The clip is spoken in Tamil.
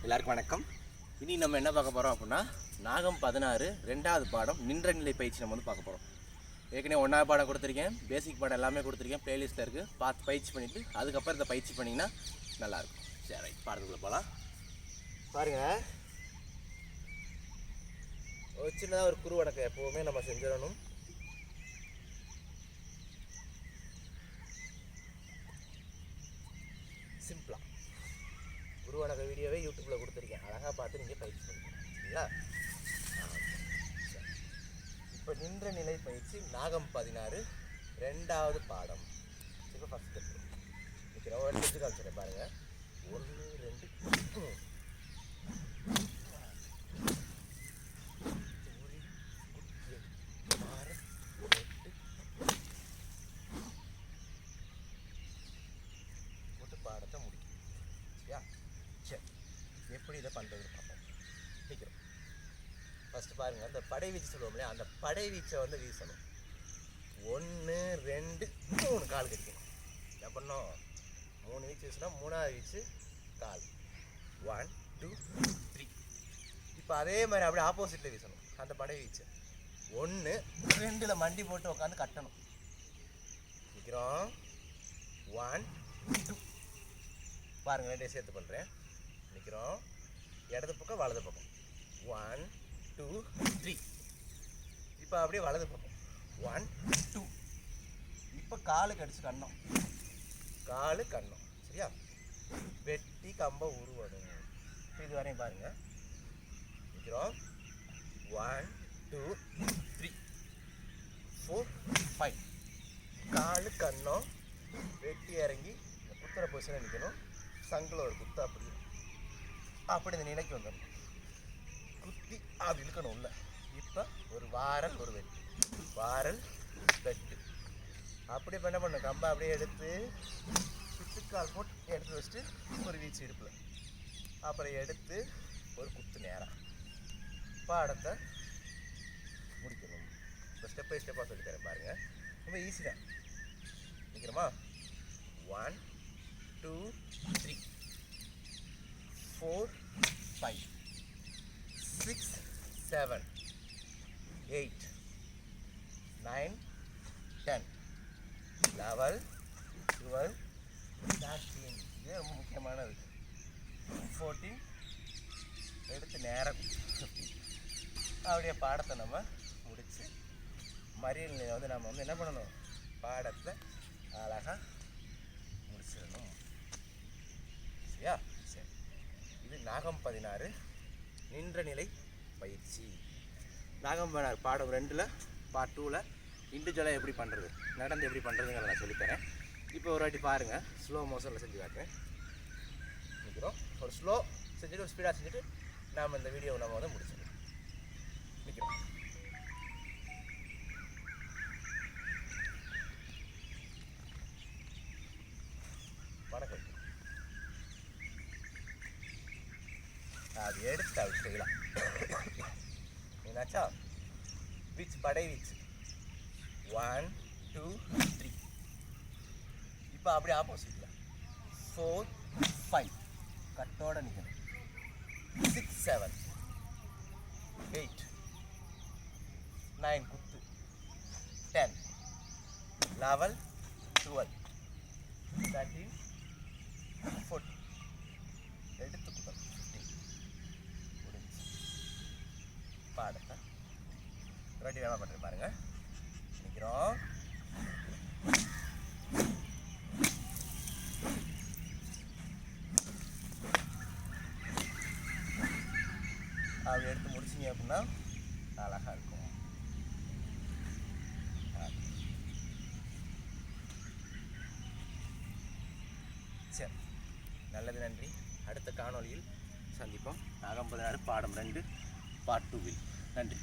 எல்லாருக்கும் வணக்கம். இனி நம்ம என்ன பார்க்க போகிறோம் அப்படின்னா, நாகம் 16 2வது பாடம் நின்ற நிலை பயிற்சி நம்ம வந்து பார்க்க போகிறோம். ஏற்கனவே 1வது பாடம் கொடுத்துருக்கேன், பேசிக் பாடம் எல்லாமே கொடுத்துருக்கேன், பிளேலிஸ்ட்டில் இருக்குது. பார்த்து பயிற்சி பண்ணிவிட்டு அதுக்கப்புறம் இந்த பயிற்சி பண்ணிங்கன்னா நல்லாயிருக்கும். சரி, பாடத்துக்குள்ளே போகலாம். பாருங்கள், ஒரு சின்னதாக ஒரு குறுவடக்கம் எப்போவுமே நம்ம செஞ்சிடணும். சிம்பிளாக குருவடக வீடியோவே யூடியூப்பில் கொடுத்துருக்கேன், அழகாக பார்த்து நீங்கள் பயிற்சி பண்ணிக்கலாம். இப்போ நின்ற நிலை பயிற்சி நாகம் 16 2வது பாடம். இப்போ ஃபஸ்ட் ஸ்டெப் நிற்கிறேன், ஒரு எடுத்து காமிச்சிடறேன் பாருங்கள். 1 2 போட்டு பாடத்தை முடிக்கும். சரியா? சரி, எப்படி இதை பண்ணுறது பார்ப்போம். நிற்கிறோம். ஃபஸ்ட்டு பாருங்கள், அந்த படை வீச்சு சொல்லுவோம் இல்லையா, அந்த படை வீச்சை வந்து வீசணும். 1 2 3 கால் கட்டிக்கணும். என்ன பண்ணோம், 3 வீச்சு வீசுனா 3வது வீச்சு கால். 1 2 3. இப்போ அதே மாதிரி அப்படியே ஆப்போசிட்டில் வீசணும். அந்த படை வீச்சு 1 2ல் மண்டி போட்டு உட்காந்து கட்டணும். நிற்கிறோம். 1 2 பாருங்கள், ரெண்டே சேர்த்து பண்ணுறேன். நிற்கிறோம். இடது பக்கம் வலது பக்கம். 1 2 3. இப்போ அப்படியே வலது பக்கம் 1 2. இப்போ காலுக்கு அடிச்சு கண்ணம், காலு கண்ணம். சரியா? வெட்டி கம்ப உருவணும். இது வரையும் பாருங்கள். நிற்கிறோம். 1 2 3 4 5. காலு கண்ணம் வெட்டி இறங்கி குத்துற பொசிஷனில் நிற்கணும். சங்கில் ஒரு குத்து அப்படி இந்த நிலைக்கு வந்துடணும். குத்தி அப்படி இழுக்கணும் உள்ள. இப்போ ஒரு வாரல் ஒரு வெட்டு, வாரல் வெட்டு. அப்படி என்ன பண்ணணும், கம்பை அப்படியே எடுத்து பித்துக்கால் போட்டு எடுத்து வச்சுட்டு ஒரு வீச்சு இடுப்பில், அப்புறம் எடுத்து ஒரு குத்து நேராக பாடத்தை முடிக்கணும். இப்போ ஸ்டெப் பை ஸ்டெப்பாக சொல்லித்தரேன் பாருங்கள். ரொம்ப ஈஸி தான். நிற்கிறோமா? 1 2 3 4 5 6 7 8 9 10 11 12 13. இது ரொம்ப முக்கியமானது. 14 எடுத்து நேரம் 15. அப்படியே பாடத்தை நம்ம முடித்து மறியல் வந்து நம்ம வந்து என்ன பண்ணணும், பாடத்தை அழகாக முடிச்சிடணும். சரியா? சரி, இது நாகம் 16 நின்ற நிலை பயிற்சி. நாகம் 16 பாடம் 2ல் பார்ட் 2ல் இண்டிவிஜுவலாக எப்படி பண்ணுறது, நடந்து எப்படி பண்ணுறதுங்கிறத நான் சொல்லித்தரேன். இப்போ ஒரு வாட்டி பாருங்கள், ஸ்லோ மோஷனில் செஞ்சு காட்டுறேன். நிற்கிறோம். ஒரு ஸ்லோ செஞ்சுட்டு ஒரு ஸ்பீடாக செஞ்சுட்டு நாம் இந்த வீடியோவை நம்ம வந்து முடிச்சிடணும். நிற்கிறோம். வணக்கம். அது எடுத்து அப்படி செய்யலாம். என்னாச்சா? வீச்சு படை வீச்சு 1 2 3. இப்போ அப்படியே ஆப்போசிட்டில் 4 5 கட்டோட நிற்கணும். 6 7 8 9 குத்து. 10 11 12 13 14 எடுத்து குத்தம் 15. முடிஞ்சு பாடத்தை ரெடி வேலை பண்ணுறேன் பாருங்கள். நிற்கிறோம். அப்படி எடுத்து முடிச்சிங்க அப்படின்னா அழகாக இருக்கும். சரி, நல்லது, நன்றி. அடுத்த காணொளியில் சந்திப்போம். நாகம் 16 பாடம் 2 பார்ட் 2வில். நன்றி.